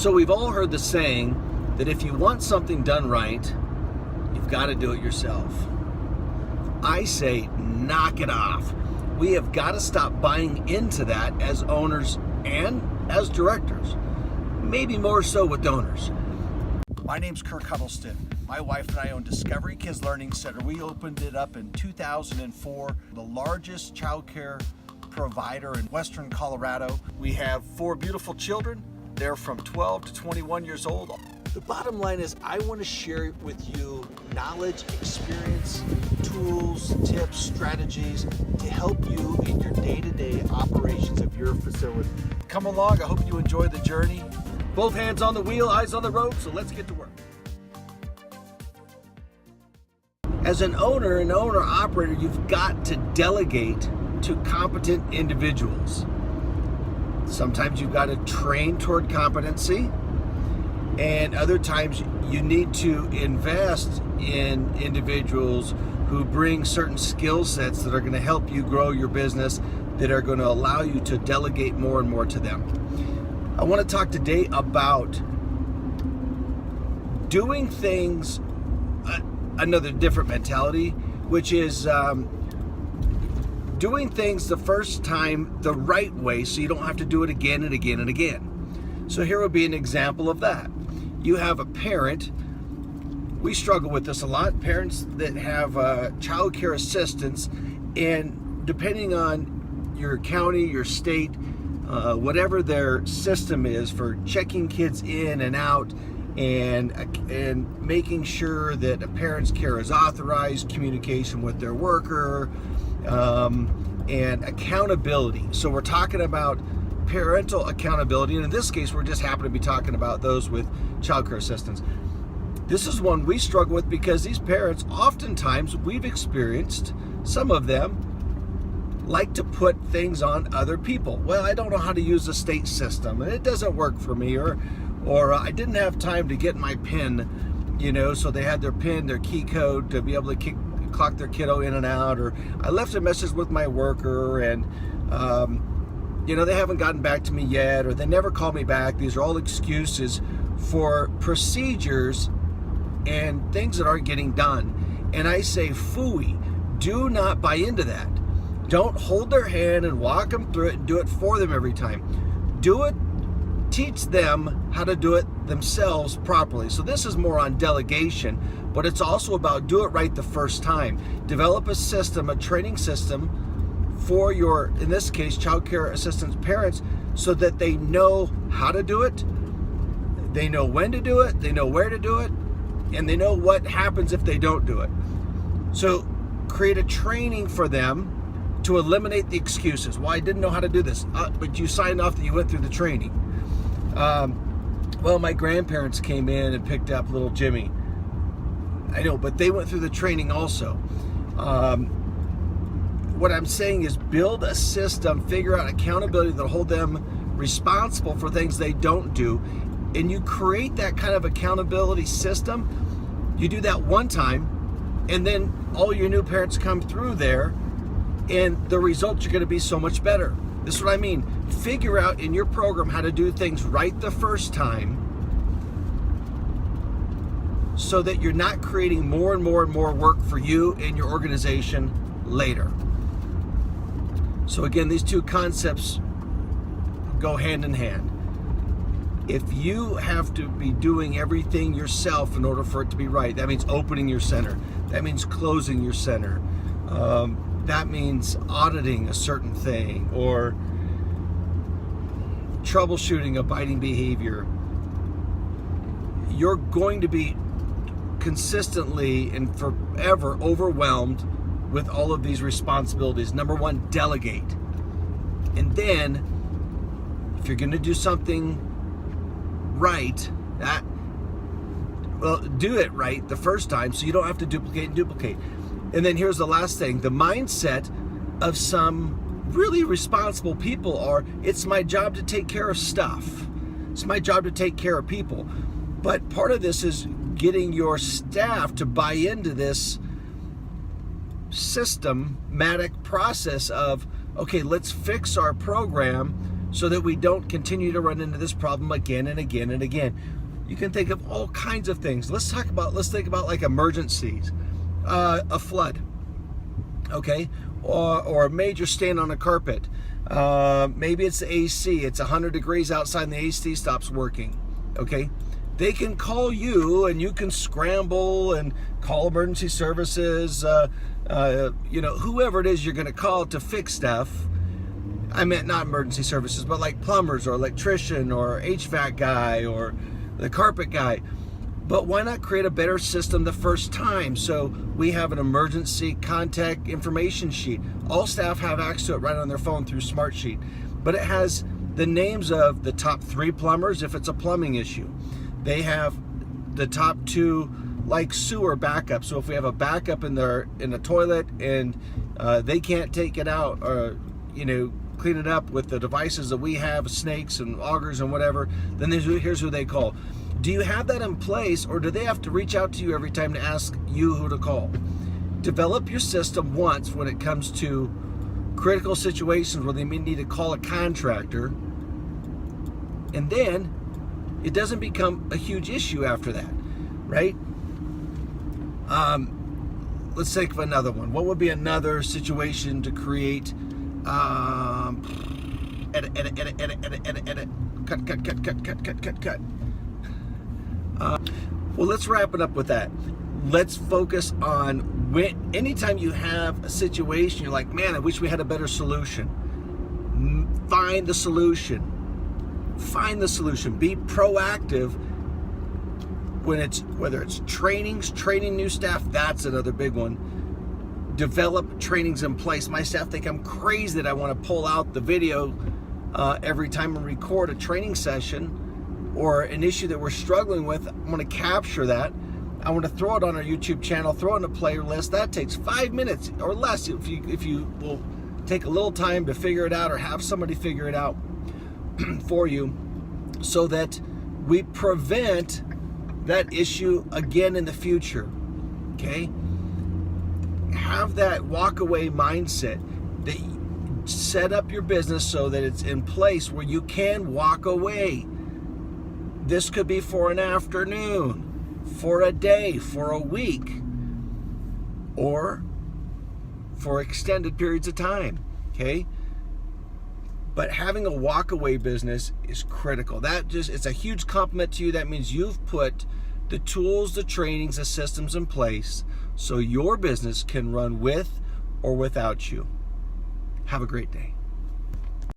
So we've all heard the saying that if you want something done right, you've got to do it yourself. I say knock it off. We have got to stop buying into that as owners and as directors. Maybe more so with owners. My name's Kirk Huddleston. My wife and I own Discovery Kids Learning Center. We opened it up in 2004, the largest childcare provider in Western Colorado. We have 4 beautiful children. They're from 12 to 21 years old. The bottom line is I want to share with you knowledge, experience, tools, tips, strategies to help you in your day-to-day operations of your facility. Come along. I hope you enjoy the journey. Both hands on the wheel, eyes on the road, so let's get to work. As an owner-operator, you've got to delegate to competent individuals. Sometimes you've got to train toward competency, and other times you need to invest in individuals who bring certain skill sets that are going to help you grow your business, that are going to allow you to delegate more and more to them. I want to talk today about doing things, another different mentality, which is doing things the first time the right way so you don't have to do it again and again and again. So here would be an example of that. You have a parent, we struggle with this a lot, parents that have child care assistants, and depending on your county, your state, whatever their system is for checking kids in and out and making sure that a parent's care is authorized, communication with their worker, and accountability. So we're talking about parental accountability, and in this case we're just happen to be talking about those with child care assistants. This is one we struggle with because these parents, oftentimes we've experienced, some of them like to put things on other people. Well, I don't know how to use the state system and it doesn't work for me, or I didn't have time to get my PIN, so they had their PIN, their key code to be able to clock their kiddo in and out, or I left a message with my worker and they haven't gotten back to me yet, or they never called me back. These are all excuses for procedures and things that aren't getting done. And I say, phooey, do not buy into that. Don't hold their hand and walk them through it and do it for them every time. Do it, teach them how to do it themselves properly. So this is more on delegation, but it's also about do it right the first time. Develop a system, a training system for your, in this case, child care assistants parents, so that they know how to do it, they know when to do it, they know where to do it, and they know what happens if they don't do it. So create a training for them to eliminate the excuses. Well, I didn't know how to do this, but you signed off that you went through the training. Well, my grandparents came in and picked up little Jimmy. I know, but they went through the training also. What I'm saying is build a system, figure out accountability that'll hold them responsible for things they don't do, and you create that kind of accountability system. You do that one time, and then all your new parents come through there, and the results are going to be so much better. This is what I mean. Figure out in your program how to do things right the first time, so that you're not creating more and more and more work for you and your organization later. So again, these two concepts go hand in hand. If you have to be doing everything yourself in order for it to be right, that means opening your center. That means closing your center. That means auditing a certain thing or troubleshooting a biting behavior. You're going to be consistently and forever overwhelmed with all of these responsibilities. Number one, delegate. And then, if you're going to do something right, do it right the first time so you don't have to duplicate. And then here's the last thing. The mindset of some really responsible people are, it's my job to take care of stuff. It's my job to take care of people. But part of this is getting your staff to buy into this systematic process of, okay, let's fix our program so that we don't continue to run into this problem again and again and again. You can think of all kinds of things. Let's think about like emergencies, a flood, okay, or a major stain on a carpet. Maybe it's the AC. It's 100 degrees outside and the AC stops working, okay? They can call you and you can scramble and call emergency services, whoever it is you're gonna call to fix stuff. I meant not emergency services, but like plumbers or electrician or HVAC guy or the carpet guy. But why not create a better system the first time? So we have an emergency contact information sheet. All staff have access to it right on their phone through Smartsheet. But it has the names of the top 3 plumbers if it's a plumbing issue. They have the top 2 like sewer backup. So if we have a backup in the toilet and they can't take it out or clean it up with the devices that we have, snakes and augers and whatever, then here's who they call. Do you have that in place, or do they have to reach out to you every time to ask you who to call? Develop your system once when it comes to critical situations where they may need to call a contractor, and then it doesn't become a huge issue after that, right? Let's think of another one. What would be another situation to create edit. Cut. Well, let's wrap it up with that. Let's focus on anytime you have a situation, you're like, man, I wish we had a better solution. Find the solution. Be proactive whether it's training new staff, that's another big one. Develop trainings in place. My staff think I'm crazy that I want to pull out the video every time I record a training session or an issue that we're struggling with. I want to capture that. I want to throw it on our YouTube channel, throw it in a playlist. That takes 5 minutes or less if you will take a little time to figure it out or have somebody figure it out for you, so that we prevent that issue again in the future. Okay? Have that walk-away mindset. That set up your business so that it's in place where you can walk away. This could be for an afternoon, for a day, for a week, or for extended periods of time. Okay? But having a walk-away business is critical. It's a huge compliment to you. That means you've put the tools, the trainings, the systems in place so your business can run with or without you. Have a great day.